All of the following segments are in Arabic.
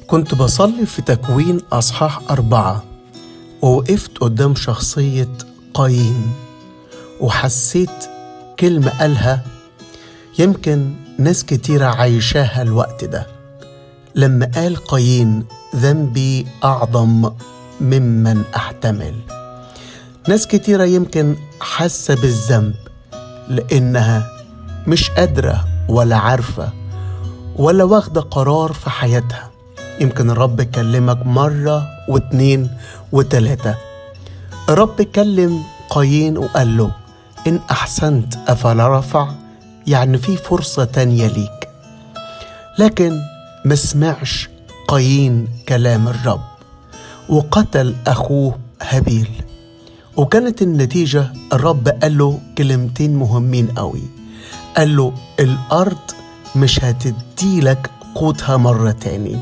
كنت بصلي في تكوين أصحاح 4 ووقفت قدام شخصية قايين وحسيت كلمة قالها يمكن ناس كتيرة عايشاها الوقت ده. لما قال قايين ذنبي أعظم ممن أحتمل. ناس كتيرة يمكن حاسة بالذنب لأنها مش قادرة ولا عارفة ولا واخدة قرار في حياتها. يمكن الرب كلمك مرة واتنين وتلاتة. الرب كلم قايين وقال له إن أحسنت أفلا رفع، يعني في فرصة تانية ليك. لكن ما سمعش قايين كلام الرب وقتل أخوه هابيل. وكانت النتيجة الرب قال له كلمتين مهمين قوي. قال له الأرض مش هتديلك قوتها مرة تاني،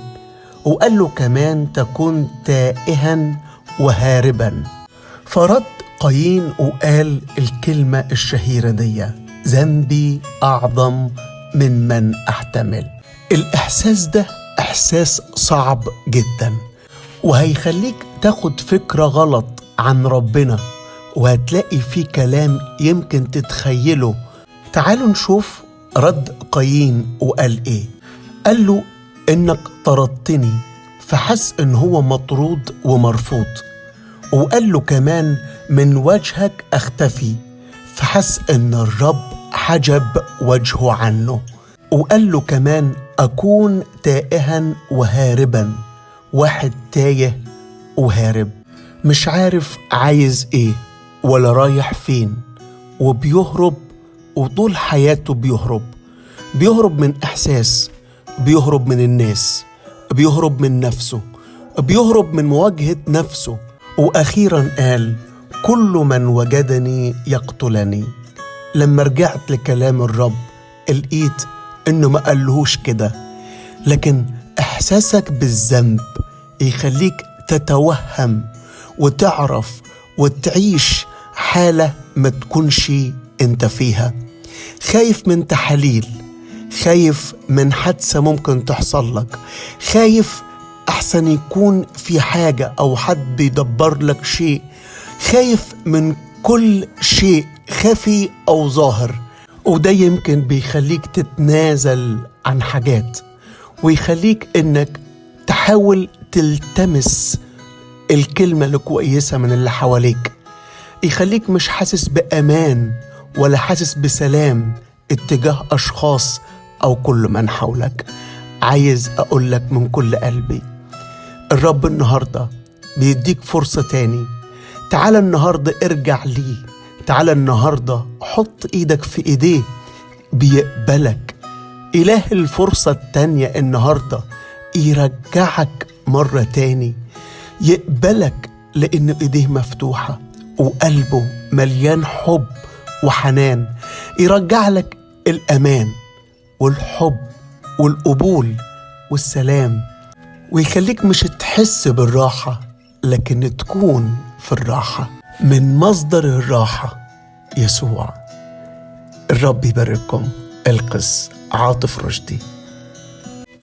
وقال له كمان تكون تائها وهاربا. فرد قايين وقال الكلمة الشهيرة دي ذنبي أعظم من أحتمل. الإحساس ده إحساس صعب جدا وهيخليك تاخد فكرة غلط عن ربنا، وهتلاقي فيه كلام يمكن تتخيله. تعالوا نشوف رد قايين وقال إيه. قال له إنك طردتني، فحس إن هو مطرود ومرفوض. وقال له كمان من وجهك أختفي، فحس إن الرب حجب وجهه عنه. وقال له كمان أكون تائها وهاربا، واحد تايه وهارب، مش عارف عايز إيه ولا رايح فين، وبيهرب، وطول حياته بيهرب من إحساس، بيهرب من الناس، بيهرب من نفسه، بيهرب من مواجهة نفسه. وأخيرا قال كل من وجدني يقتلني. لما رجعت لكلام الرب لقيت إنه ما قالهوش كده، لكن إحساسك بالذنب يخليك تتوهم وتعرف وتعيش حالة ما تكونش انت فيها. خايف من تحاليل، خايف من حادثة ممكن تحصل لك، خايف أحسن يكون في حاجة أو حد بيدبر لك شيء، خايف من كل شيء خفي أو ظاهر. وده يمكن بيخليك تتنازل عن حاجات، ويخليك إنك تحاول تلتمس الكلمة الكويسة من اللي حواليك. يخليك مش حاسس بأمان ولا حاسس بسلام اتجاه أشخاص أو كل من حولك. عايز أقولك من كل قلبي الرب النهاردة بيديك فرصة تاني. تعال النهاردة ارجع ليه، تعال النهاردة حط ايدك في ايديه، بيقبلك. إله الفرصة التانية النهاردة يرجعك مرة تاني، يقبلك لأن ايديه مفتوحة وقلبه مليان حب وحنان. يرجع لك الأمان والحب والقبول والسلام، ويخليك مش تحس بالراحة لكن تكون في الراحة من مصدر الراحة يسوع. الرب يبارككم. القس عاطف رشدي.